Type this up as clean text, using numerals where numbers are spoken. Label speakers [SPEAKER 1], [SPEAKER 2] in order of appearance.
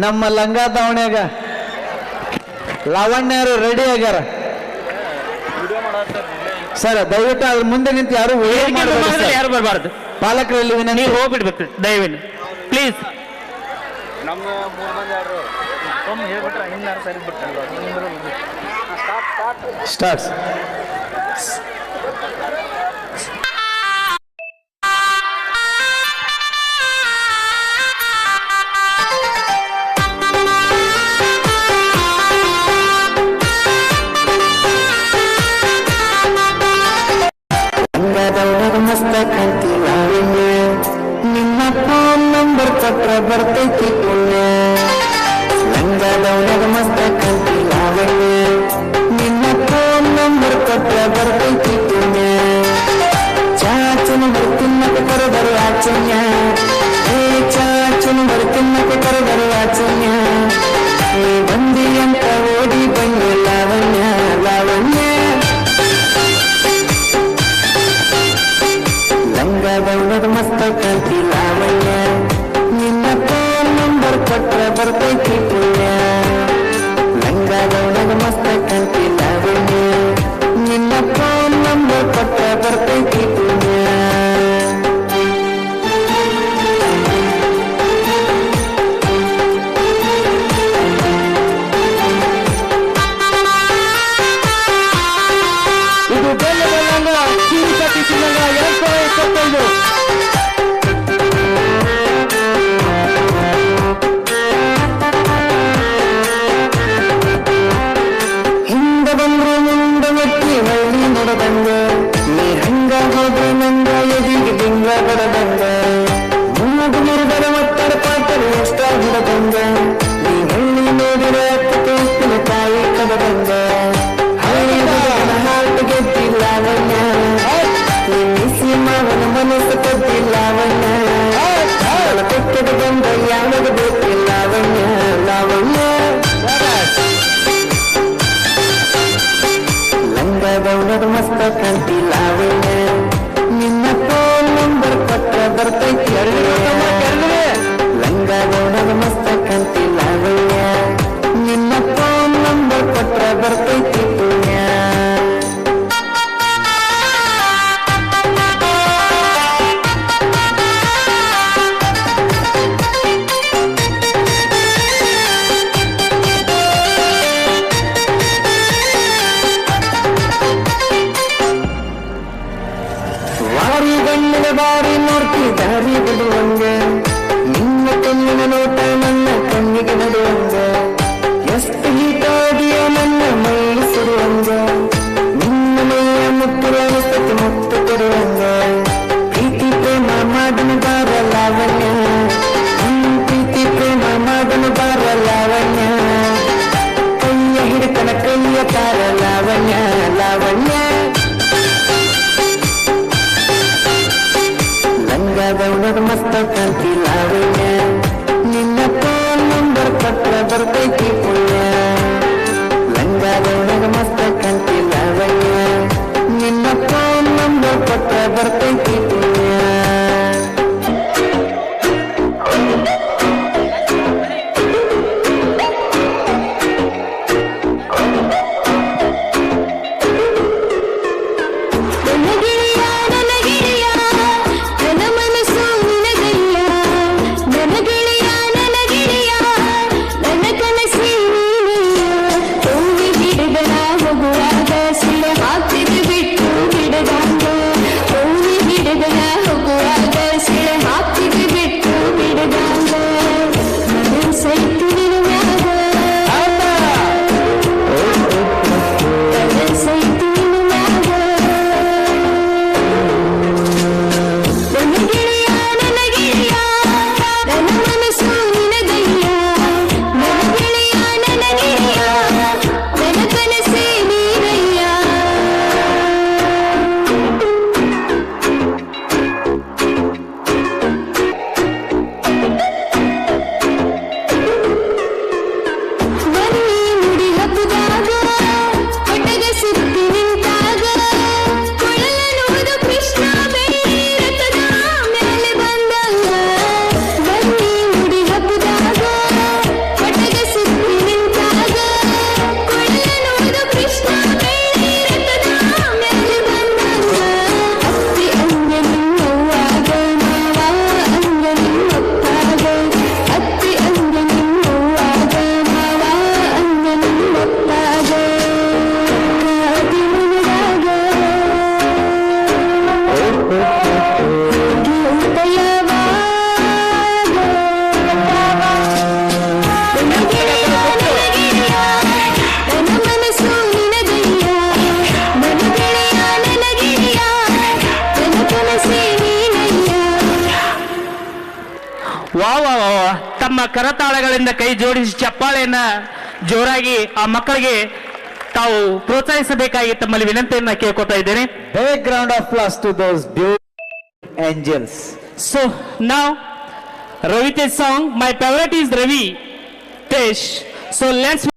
[SPEAKER 1] ನಮ್ಮ ಲಂಗ ದಾವಣ್ಯಾಗ ಲಾವಣ್ಯರು ರೆಡಿ ಆಗ್ಯಾರ ಸರ್. ದಯವಿಟ್ಟು ಅದ್ರ ಮುಂದೆ ನಿಂತು ಯಾರು
[SPEAKER 2] ಯಾರು ಬರಬಾರ್ದು.
[SPEAKER 1] ಪಾಲಕರಲ್ಲಿ ವಿನಂತಿ,
[SPEAKER 2] ನೀವು ಹೋಗ್ಬಿಡ್ಬೇಕು ದಯವಿಟ್ಟು ಪ್ಲೀಸ್.
[SPEAKER 3] ನಮ್ಮ 3 ಮಂದಿ ಯಾರು ಹೇಳ್ಬಿಟ್ರೆ ಹಿಂದಾರು ಸರಿ ಬಿಟ್ಟಲ್ಲ.
[SPEAKER 1] ಸ್ಟಾರ್ಟ್ಸ್.
[SPEAKER 4] ಮಸ್ತ ಕಾಂತಿ ಲಾವಣ್ಯ, ನಿಮ್ಮ ಫೋನ್ ನಂಬರ್ ಕೊಟ್ರ ಬರ್ತೈತಿ ಪುಣ್ಯ. ಲಂಗದವನಾಗ ಮಸ್ತ ಕಾಂತಿ ಲಾವಣ್ಯ, ನಿಮ್ಮ ಫೋನ್ ನಂಬರ್ ಕೊಟ್ರ ಬರ್ತೈತಿ ಪುಣ್ಯ. ಚಾಚನ ಬರ್ತಿನ್ನಕ್ಕೆ ಕರೆದರು ಆಚನ್ಯ, ಏ ಚಾಚನ ಬರ್ತಿನ್ನಕ್ಕೆ ಕರೆದರು ಆಚನ್ಯ. ನೀ ಬಂದಿ ಅಂತ ಓಡಿ ಬನ್ನಿ ಲಾವಣ್ಯ ಲಾವಣ್ಯ. ಲಂಗದವನಾಗ ಮಸ್ತ ಕಾಂತಿ ಲಾವಣ್ಯ, ನಿನ್ನ ಫೋನ್ ನಂಬರ್ ಕೊಟ್ರ ಬರ್ತೈತಿ ಪುಣ್ಯ. ಲಂಗದವನಾಗ ಮಸ್ತ ಕಾಂತಿ ಲಾವಣ್ಯ, ನಿನ್ನ ಫೋನ್ ನಂಬರ್ ಕೊಟ್ರ ಬರ್ತೈತಿ ಪುಣ್ಯ.
[SPEAKER 1] ಇದು ಬೆಲ್ಲದ ಲಂಗ, ಕಿರಿಕಟ್ಟಿ ಚಿಲ್ಲಂಗ 2025.
[SPEAKER 4] ಹಿಂದ ಬಂದ್ರು ಮುಂದ ಎತ್ತಿ ಹಳ್ಳಿ ನೋಡದಂಗ, ನೀ ಹಂಗ ಹೋದ್ರೆ ನಂಗ ಎದಿಗೆ ದಿಂಗ ಬಡದಂಗ. ಮೂಗು ಮುರುಗರ ಒತ್ತಡ ಪಾತ್ರ ಎಷ್ಟ ಬಿಡದಂಗ, ನೀ ಹಳ್ಳಿ ನೋಡಿರ ತೋಸ್ತಿನ ತಾಯಿ ಕದದಂಗ. ಹಳ್ಳಿಯ ಹಾಟು ಗೆದ್ದಿ ಲಾವಣ್ಯ, ನೀ ಮಿಸಿ ಮಾವನ ಮನಸ್ಸು ಕದ್ದಿ ಲಾವಣ್ಯ. ಕೊಟ್ಟದ ಬಂದ ಯಾವಾಗ ಬೇಕಿ ಲಾವಣ್ಯ ಲಾವಣ್ಯ. ಲಂಗದವನಾಗ ಮಸ್ತ ಕಾಂತಿ ಲಾವಣ್ಯ, ನಿನ್ನ ಫೋನ್ ನಂಬರ್ ಕೊಟ್ರ ಬರ್ತೈತಿ. ಲಂಗದವನಾಗ ಮಸ್ತ ಕಾಂತಿ ಲಾವಣ್ಯ, ನಿನ್ನ ಫೋನ್ ನಂಬರ್ ಕೊಟ್ರ ಬರ್ತೈತಿ ಪುಣ್ಯ. ವಾರಿ ಗಣ್ಣಿನ ಬಾರಿ ನೋಡ್ತಿ ದಾರಿ ಬಿಡುವಂಗ, ನಿನ್ನ ಕಣ್ಣಿನ ನೋಟ ನನ್ನ ಕಣ್ಣಿಗೆ ನಡುವಂಗ. ಎಷ್ಟು ಹೀಟಾಡಿಯೋ ನನ್ನ ಮೈ ಸುಡುವಂಗ, ನಿನ್ನ ಮೈಯ ಮುತ್ತಿರ ಅನಿಸ್ತತಿ ಮುತ್ತು ಕೊಡುವಂಗ. ಪ್ರೀತಿ ಪ್ರೇಮ ಮಾಡನು ಬಾರ ಲಾವಣ್ಯ, ಪ್ರೀತಿ ಪ್ರೇಮ ಮಾಡನು ಬಾರ ಲಾವಣ್ಯ. ಕೈಯ ಹಿಡಿತನ ಕೈಯ ತಾರ ಲಾವಣ್ಯ ಲಾವಣ್ಯ. ಲಂಗದವನಾಗ ಮಸ್ತ ಕಾಂತಿ ಲಾವಣ್ಯ, ನಿನ್ನ ಫೋನ್ ನಂಬರ್ ಕೊಟ್ರ ಬರ್ತೈತಿ ಪುಣ್ಯ. ಲಂಗದವನಾಗ ಮಸ್ತ ಕಾಂತಿ ಲಾವಣ್ಯ, ನಿನ್ನ ಫೋನ್ ನಂಬರ್ ಕೊಟ್ರ ಬರ್ತೈತಿ ಪುಣ್ಯ.
[SPEAKER 5] ಹಾಕಿದ ಬಿಟ್ಟು ಗಿಡದಂಗ
[SPEAKER 2] ವಾ ವಾ ವಾ ವಾ. ತಮ್ಮ ಕರತಾಳಗಳಿಂದ ಕೈ ಜೋಡಿಸಿ ಚಪ್ಪಾಳೆಯನ್ನ ಜೋರಾಗಿ ಆ ಮಕ್ಕಳಿಗೆ ತಾವು ಪ್ರೋತ್ಸಾಹಿಸಬೇಕಾಗಿ ತಮ್ಮಲ್ಲಿ ವಿನಂತಿಯನ್ನ ಕೇಳ್ಕೊತಾ ಇದ್ದೇನೆ.
[SPEAKER 1] Big round of applause to those beautiful angels.
[SPEAKER 2] So now Ravi Tej song. My favorite is Ravi Tej. So let's